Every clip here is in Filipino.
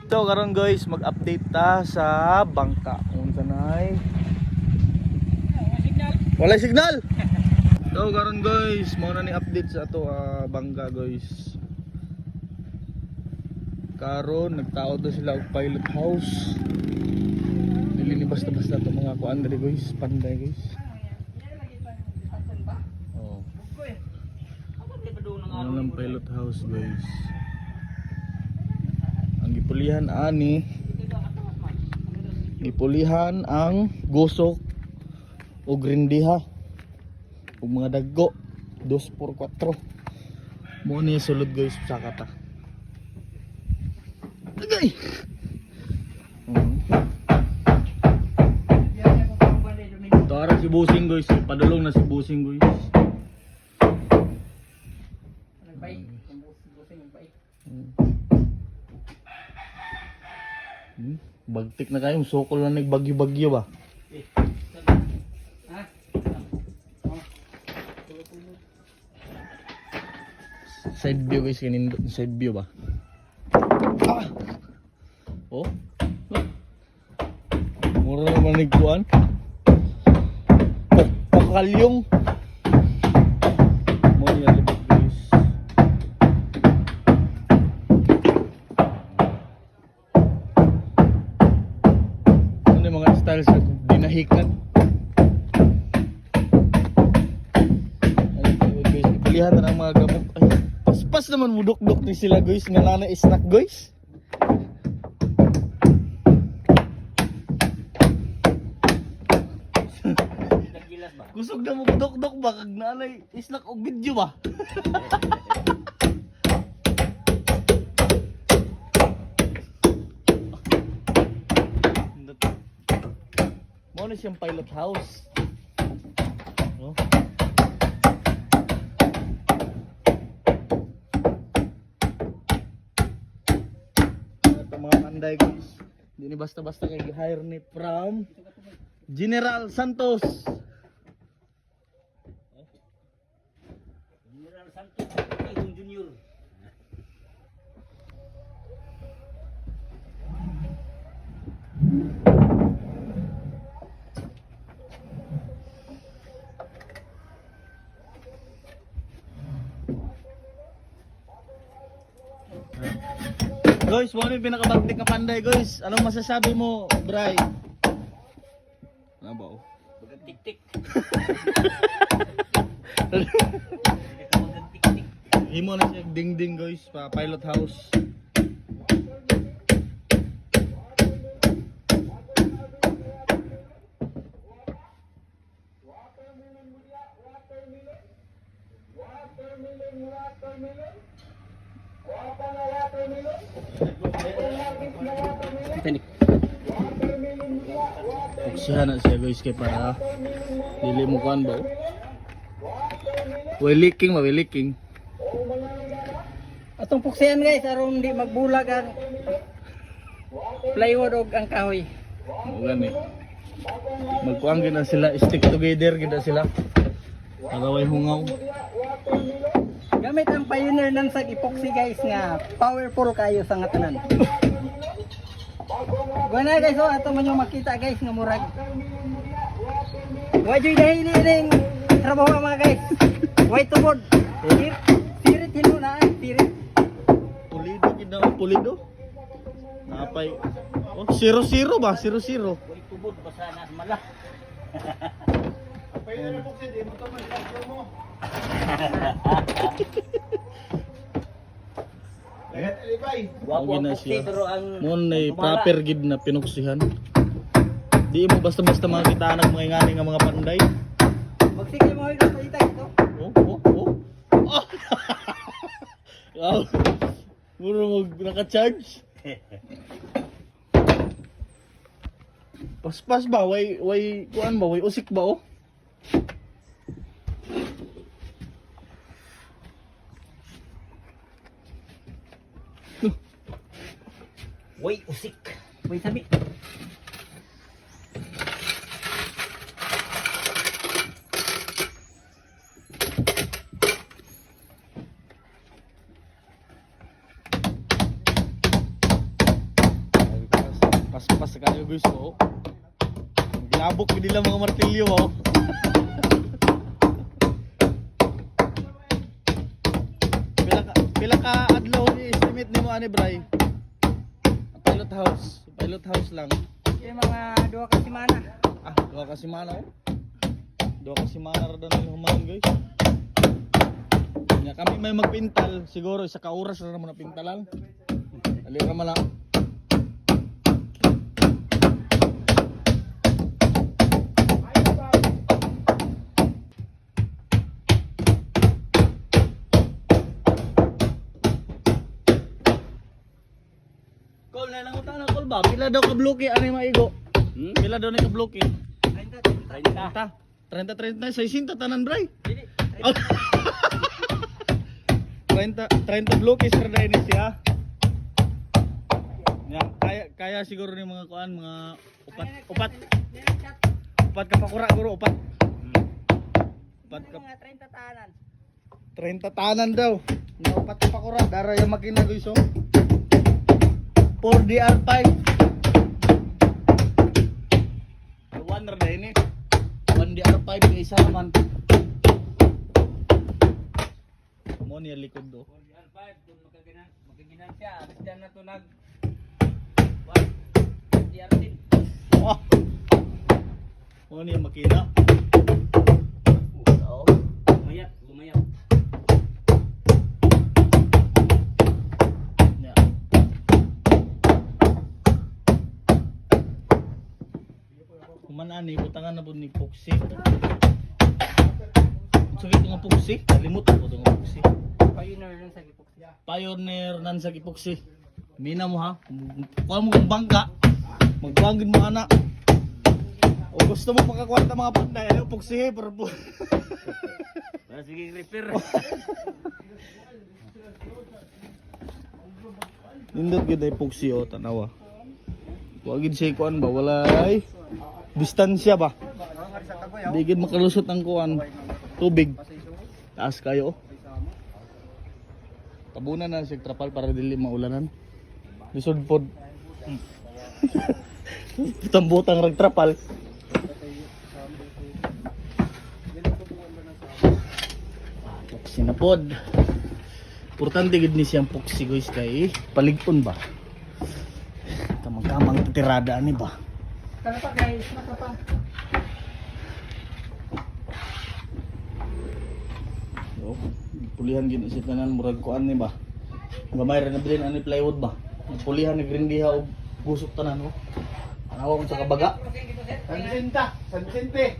So karon guys, mag-update ta sa bangka. Kung sanay wala signal. So karon guys, mo na ni update sa ato bangka guys. Karon nagtaod na sila og pilot house. Dili ni basta-basta to mga kuan diri guys, panday guys. Oh. Ano ng pilot house guys. Ang gipulihan ani, gipulihan ang gusok o grindiha o mga daggo 2x4 mo ni sulod guys sa kata. Agay. Tara si Busing guys, padulong na si Busing guys. Bagtik na kayong sokol na nagbagyo-bagyo ba? Side view guys, kanindot side view ba? Oh? Mura naman nagkuhan. Pakalyong. Mo niya libot guys. Ano yung mga style sa binahikan? Ano guys, ipilihan na ang mga gamot. Ay, paspas naman mudok-dok ni sila guys. Nga nana snack guys. Kusog na mo dok-dok ba kag nanay snack og video ba? Mo na siyang pilot house. No? Ito mga panday guys. Hindi ni basta-basta kay hire ni from General Santos. Junior. Guys, mo yung pinakabagtik na panday guys. Anong masasabi mo, Bray? Ano ba oh? Tik-tik. Himo na siya ding-ding guys, pa pilot house. Puksihan na siya guys kay para dili mo kan ba? Way leaking. Atong puksihan guys, aron di magbulag ang plywood og ang kahoy. Mo gani. Magkuang gid na sila, stick together gid na sila. Para way hungaw. Gamit ang Pioneer nan sa epoxy guys nga powerful kayo sa ngatanan. Guna guys, oh ato man yung makita guys nga murag. Wajoy dahili ning trabaho mga guys. White board. Sirit hino na ay sirit. Pulido gid na pulido. Napay. Oh, 0-0 ba? 0-0. White board basa na mala. Pwede na po kasi di mo to man mo. Wapo na siya. Munay proper gid na pinuksihan. Di mo basta-basta makita nag mga ngani nga mga panday. Magsigil mo ito sa itay ito. Oh. Wow. Muro mo naka-charge. Paspas ba? Way kuan ba? Way usik ba oh? Way usik. Way sabi. Paspas kayo guys oh. Ginabok nila mga martilyo oh. Pila ka adlaw ni estimate nimo ani Bray? Pilot house lang. Yung mga 2 ka semana. Ah, 2 ka semana oh. 2 ka semana ra daw nila human guys. Nya kami may magpintal, siguro isa ka oras ra naman na pintalan. Ali ra man lang. Kol na lang utang na kol ba? Pila daw ka bloke ani maigo? Pila daw ni ka bloke? 30. 30 60 tanan bray. Dili. 30 bloke sir dai ni siya. Ya, kaya siguro ni mga kuan mga upat ka pakura guro upat. Upat ka Mga 30 tahanan. 30 tanan daw. Na upat ka pakura dara yung makina guys oh. 4DR5 1 ra dai ni 1DR5 kay isa naman mo niya likod do 4DR5 kung makaginan siya, alis dyan na to nag 4DR10. oh mo niya makina oh Gumayap. nya kuman ani butangan na pud ni Poxy Sugit nga Poxy limot ko tong Poxy Pioneer lang sa gipok. Pioneer nan sa Kipoxy. Mina mo ha. Kuha mo kang bangka. Magbuhangin mo ana. O gusto mo makakwarta mga panday, ano Poxy pero po. Sige, repair. Nindot gid ay Poxy o tanawa. Wa gid say kuan ba wala ay distansya ba. Di gid makalusot ang kuan. Tubig. Taas kayo. Tabunan na sig trapal para dili maulanan. Lisod pod. Butang-butang rag trapal. Poxy na pod. Importante gid ni siyang Poxy guys kay palig-on ba. Kamang-kamang tirada ani ba. Kana pa guys, mata pa. Yo, pulihan gid si tanan murag kuan ni ba. Gamay ra na bilin ani plywood ba. Pulihan ni grindiha og gusok tanan oh. Anawa sa kabaga. San Vicente.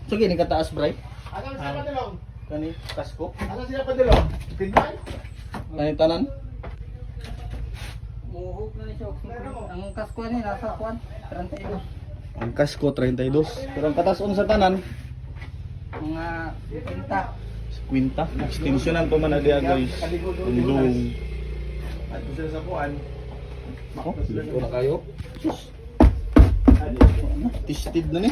So gini kataas bray. Asan sila padulong? Kani kasko. Asan sila padulong? Pinay? Kani tanan. Muhok na ni siya. Ang kasko ni nasa kuan 32. Ang kasko 32. Pero ang kataas sa tanan Mga 50. Quinta. Extensionan pa man na diya guys. Ang dong. At kung sila sa puan, Ako, liko na kayo. Sus. Tisted na ni.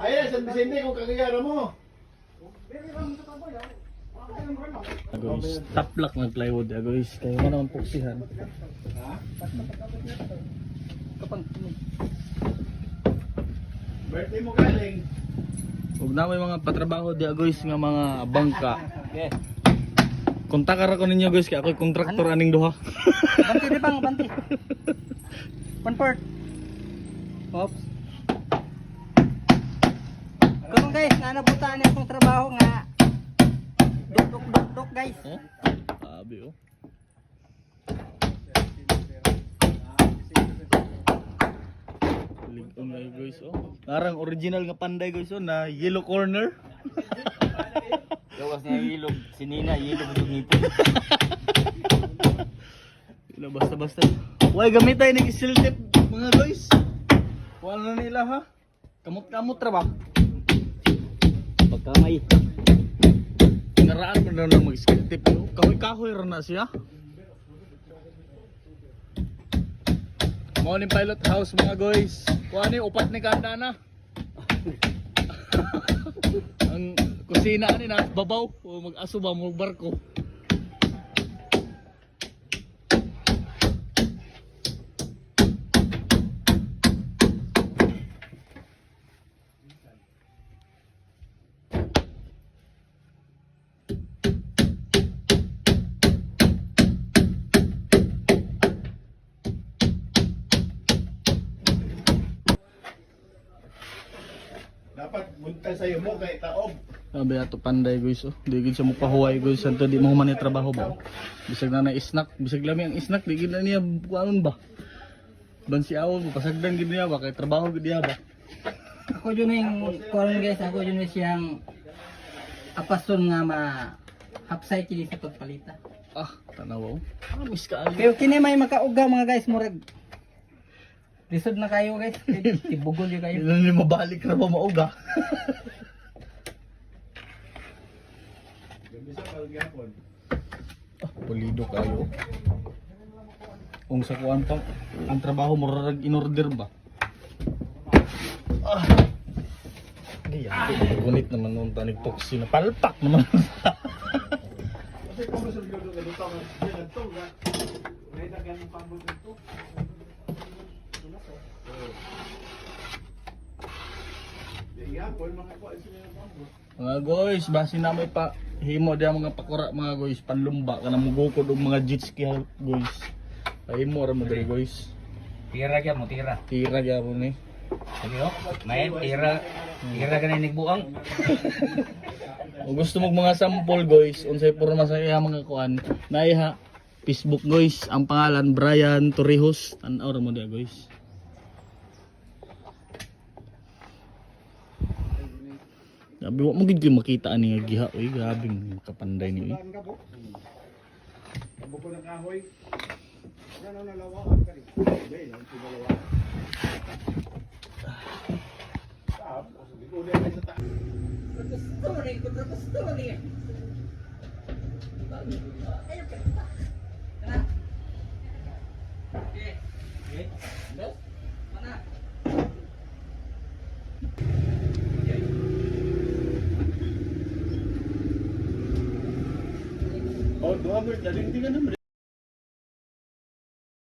ayan, San Vicente kung kagayara mo. Guys, taplak ng plywood guys. Kaya mo naman puksihan. Kapag Birthday mo galing. Huwag na may mga patrabaho diya guys nga mga bangka. yes. Kontakar ako ninyo guys kaya ako'y kontraktor aning duha. Banti di bang, banti. One part. Oops. Kung guys, nanabutaan niya akong trabaho nga. Duk guys. Oh? Sabi oh. Ligon nga yun, guys oh. Parang original nga panday guys oh na yellow corner. Gawas niya ilog, sinina, ilog ng ngipin. Wala basta-basta. Huwag gamitay ng steel tip mga guys. Wala na nila ha. Kamot-kamot ra ba? Pagkamay. Pinaraan mo na lang mag-steel tip. Kahoy-kahoy ra na siya. Morning pilot house mga guys. Kuha ni upat ni kanda na. Ang kusina ni na babaw o mag-aso ba mo barko. sayo mo kay taob. Sabi ato panday guys oh. Di gid siya mo pahuway guys santo di mo man ni trabaho ba. Bisag na na snack, bisag lami ang snack di gid na niya kuan ba. Ban si awon pasagdan gid niya ba kay trabaho gid niya ba. Ako yun yung kuwan guys, ako yun yung siyang apason nga ma hapsay kini sa pagpalita. Ah, tanaw. Ah, miss ka ali. Pero kini may makauga mga guys, murag. Lisod na kayo guys, tibugol yung kayo. Hindi na mabalik na ba mauga. Bisa kalgapon. Ah, pulido kayo. Kung sa kuan pang ang trabaho mo rarag in order ba? Ah. Giyan, gunit naman nung tanig toksi na palpak naman. Kasi kung gusto nyo doon dito ang ginagtong na. May dagan yung pambol nito. Ihapon mga kuha sila ng pambol. Mga guys, basi na may pa himo dia mga pakura mga guys, panlumba ka na mugukod og mga jet ski guys. Ay mo ra mo diri guys. Tira kaya mo, tira. Tira gyapon ni. Sige oh, may tira. Tira ka na nagbuang. Kung gusto mo mga sample guys, unsay porma sa iya mga kuan, naiha Facebook guys, ang pangalan Brian Torrijos. Tan-aw ra mo dia guys. Sabi mo gid kayo makita ani nga giha, oy grabe kapanday ni. Abo ko ng kahoy. Yan ang nalawaan ka rin. Hindi, lang pinalawaan. Tapos, hindi ko ulit sa taas. Oh, 200 na din, hindi ka naman.